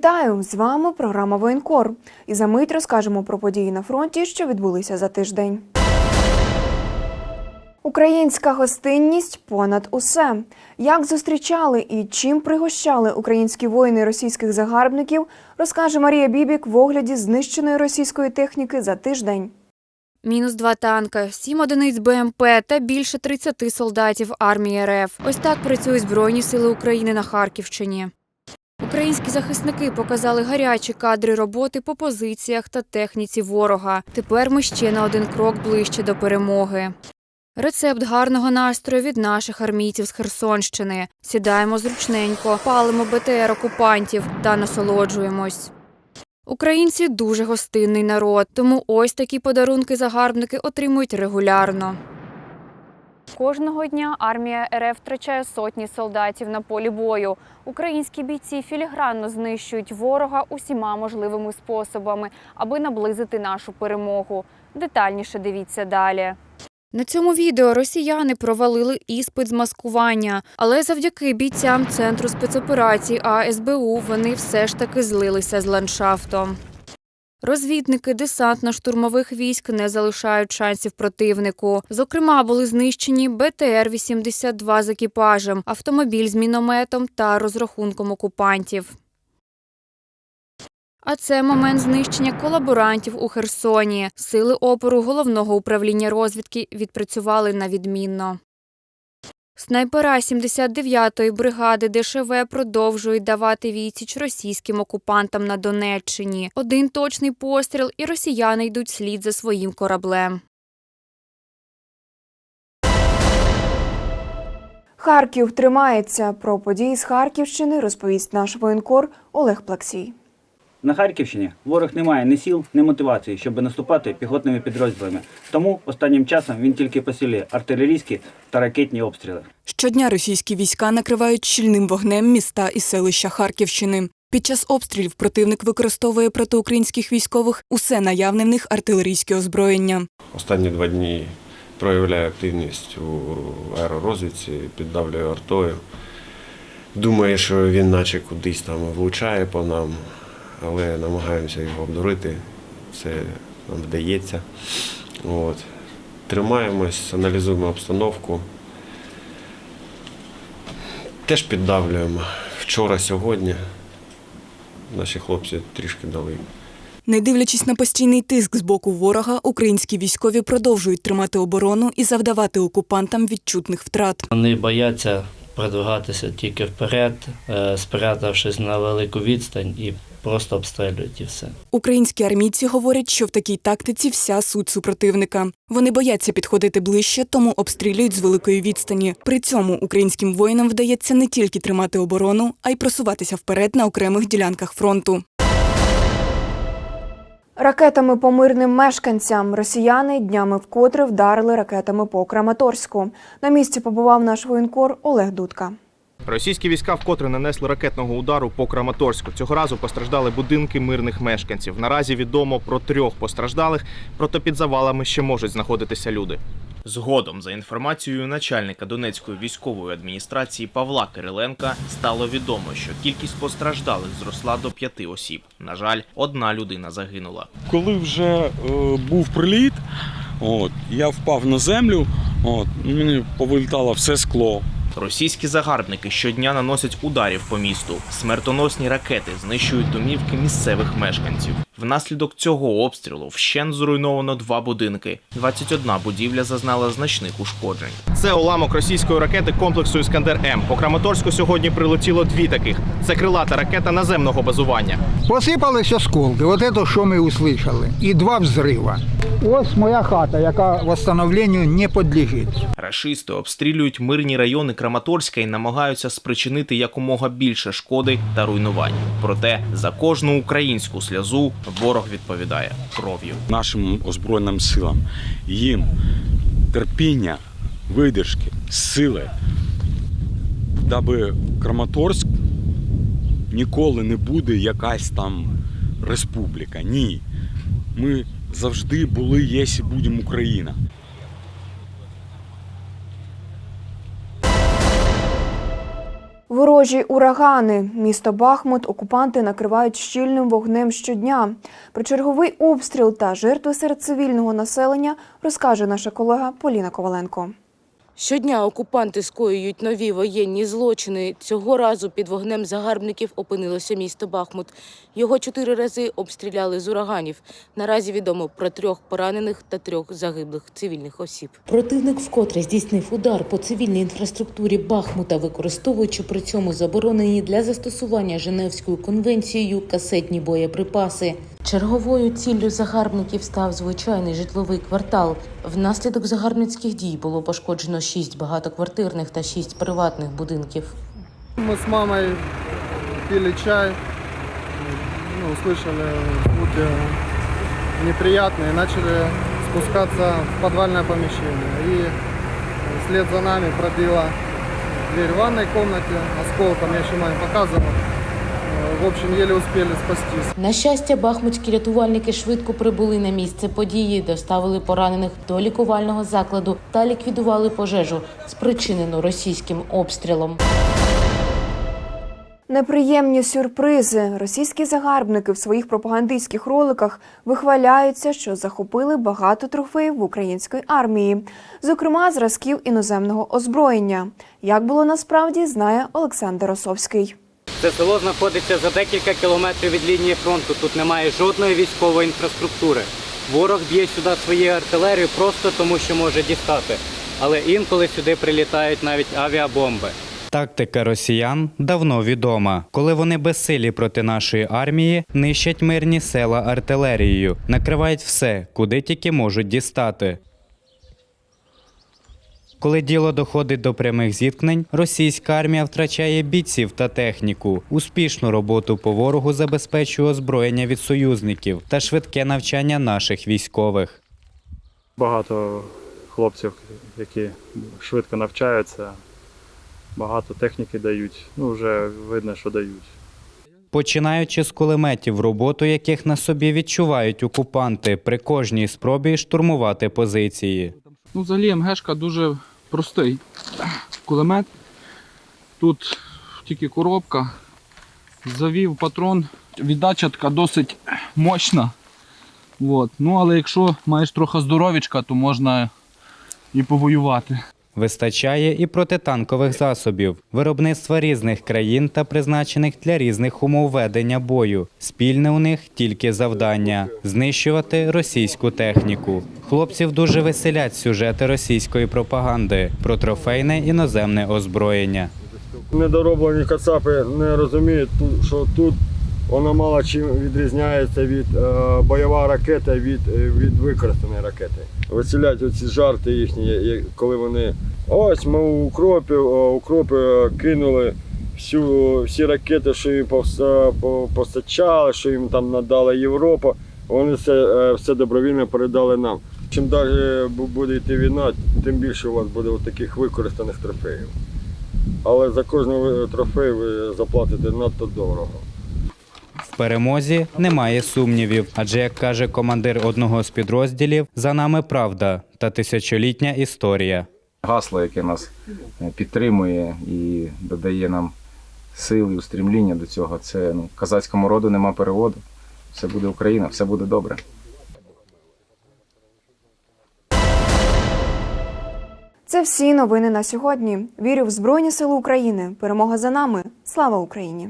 Вітаю! З вами програма «Воєнкор». І за мить розкажемо про події на фронті, що відбулися за тиждень. Українська гостинність понад усе. Як зустрічали і чим пригощали українські воїни російських загарбників, розкаже Марія Бібік в огляді знищеної російської техніки за тиждень. Мінус 2 танка, 7 одиниць БМП та більше 30 солдатів армії РФ. Ось так працюють Збройні сили України на Харківщині. Українські захисники показали гарячі кадри роботи по позиціях та техніці ворога. Тепер ми ще на один крок ближче до перемоги. Рецепт гарного настрою від наших армійців з Херсонщини. Сідаємо зручненько, палимо БТР окупантів та насолоджуємось. Українці – дуже гостинний народ, тому ось такі подарунки загарбники отримують регулярно. Кожного дня армія РФ втрачає сотні солдатів на полі бою. Українські бійці філігранно знищують ворога усіма можливими способами, аби наблизити нашу перемогу. Детальніше дивіться далі. На цьому відео росіяни провалили іспит з маскування, але завдяки бійцям Центру спецоперацій АСБУ вони все ж таки злилися з ландшафтом. Розвідники десантно-штурмових військ не залишають шансів противнику. Зокрема, були знищені БТР-82 з екіпажем, автомобіль з мінометом та розрахунком окупантів. А це момент знищення колаборантів у Херсоні. Сили опору Головного управління розвідки відпрацювали на відмінно. Снайпера 79-ї бригади ДШВ продовжують давати відсіч російським окупантам на Донеччині. Один точний постріл і росіяни йдуть вслід за своїм кораблем. Харків тримається. Про події з Харківщини розповість наш воєнкор Олег Плаксій. На Харківщині ворог не має ні сил, ні мотивації, щоб наступати піхотними підрозділами. Тому останнім часом він тільки посилює артилерійські та ракетні обстріли. Щодня російські війська накривають щільним вогнем міста і селища Харківщини. Під час обстрілів противник використовує проти українських військових усе наявне в них артилерійське озброєння. Останні 2 дні проявляє активність у аеророзвідці, піддавлює артою. Думає, що він наче кудись там влучає по нам, але намагаємося його обдурити, це нам вдається. Тримаємось, аналізуємо обстановку, теж піддавлюємо. Вчора, сьогодні наші хлопці трішки дали. Не дивлячись на постійний тиск з боку ворога, українські військові продовжують тримати оборону і завдавати окупантам відчутних втрат. Вони бояться продвигатися тільки вперед, спрятавшись на велику відстань і просто обстрілюють і все. Українські армійці говорять, що в такій тактиці вся суть супротивника. Вони бояться підходити ближче, тому обстрілюють з великої відстані. При цьому українським воїнам вдається не тільки тримати оборону, а й просуватися вперед на окремих ділянках фронту. Ракетами по мирним мешканцям. Росіяни днями вкотре вдарили ракетами по Краматорську. На місці побував наш воєнкор Олег Дудка. Російські війська вкотре нанесли ракетного удару по Краматорську. Цього разу постраждали будинки мирних мешканців. Наразі відомо про 3 постраждалих, проте під завалами ще можуть знаходитися люди. Згодом, за інформацією начальника Донецької військової адміністрації Павла Кириленка, стало відомо, що кількість постраждалих зросла до 5 осіб. На жаль, 1 людина загинула. Коли вже був приліт, я впав на землю, мені повилітало все скло. Російські загарбники щодня наносять ударів по місту. Смертоносні ракети знищують домівки місцевих мешканців. Внаслідок цього обстрілу вщент зруйновано 2 будинки. 21 будівля зазнала значних ушкоджень. Це уламок російської ракети комплексу «Іскандер-М». По Краматорську сьогодні прилетіло 2 таких. Це крилата ракета наземного базування. Посипались осколки, от це, що ми услышали. І 2 взрива. Ось моя хата, яка восстановленню не підлежить. Рашисти обстрілюють мирні райони Краматорська і намагаються спричинити якомога більше шкоди та руйнувань. Проте за кожну українську сльозу ворог відповідає кров'ю. Нашим озброєним силам, їм терпіння, видержки, сили, даби Краматорськ ніколи не буде якась там республіка. Ні. Ми завжди були, є і будемо Україна. В Ворожі урагани. Місто Бахмут окупанти накривають щільним вогнем щодня. Про черговий обстріл та жертви серед цивільного населення розкаже наша колега Поліна Коваленко. Щодня окупанти скоюють нові воєнні злочини. Цього разу під вогнем загарбників опинилося місто Бахмут. Його 4 рази обстріляли з ураганів. Наразі відомо про 3 поранених та 3 загиблих цивільних осіб. Противник вкотре здійснив удар по цивільній інфраструктурі Бахмута, використовуючи при цьому заборонені для застосування Женевською конвенцією касетні боєприпаси. Черговою ціллю загарбників став звичайний житловий квартал. Внаслідок загарбницьких дій було пошкоджено 6 багатоквартирних та 6 приватних будинків. Мы с мамой пили чай, услышали звуки неприятные, начали спускаться в подвальное помещение. И вслед за нами пробила дверь в ванной комнате, осколком, я еще маме показывал. В общем, еле успели спастись. На щастя, бахмутські рятувальники швидко прибули на місце події, доставили поранених до лікувального закладу та ліквідували пожежу, спричинену російським обстрілом. Неприємні сюрпризи. Російські загарбники в своїх пропагандистських роликах вихваляються, що захопили багато трофеїв в української армії, зокрема зразків іноземного озброєння. Як було насправді, знає Олександр Росовський. Це село знаходиться за декілька кілометрів від лінії фронту. Тут немає жодної військової інфраструктури. Ворог б'є сюди своєю артилерією просто тому, що може дістати. Але інколи сюди прилітають навіть авіабомби. Тактика росіян давно відома. Коли вони безсилі проти нашої армії, нищать мирні села артилерією, накривають все, куди тільки можуть дістати. Коли діло доходить до прямих зіткнень, російська армія втрачає бійців та техніку. Успішну роботу по ворогу забезпечує озброєння від союзників та швидке навчання наших військових. Багато хлопців, які швидко навчаються, багато техніки дають. Вже видно, що дають. Починаючи з кулеметів, роботу яких на собі відчувають окупанти при кожній спробі штурмувати позиції. Взагалі МГшка дуже простий кулемет. Тут тільки коробка, завів патрон, віддача така досить мощна. Але якщо маєш трохи здоров'ячка, то можна і повоювати. Вистачає і протитанкових засобів, виробництва різних країн та призначених для різних умов ведення бою. Спільне у них тільки завдання – знищувати російську техніку. Хлопців дуже веселять сюжети російської пропаганди про трофейне іноземне озброєння. Недороблені кацапи не розуміють, що тут воно мало чим відрізняється від бойова ракета від використаної ракети. Веселять оці жарти їхні, коли вони ось ми у укропі кинули всі ракети, що їм постачали, що їм там надала Європа, вони все добровільно передали нам. Чим далі буде йти війна, тим більше у вас буде таких використаних трофеїв. Але за кожен трофей ви заплатите надто дорого. В перемозі немає сумнівів, адже, як каже командир одного з підрозділів, за нами правда та тисячолітня історія. Гасло, яке нас підтримує і додає нам сили і устремління до цього, це козацькому роду нема переводу. Все буде Україна, все буде добре. Це всі новини на сьогодні. Вірю в Збройні Сили України. Перемога за нами. Слава Україні!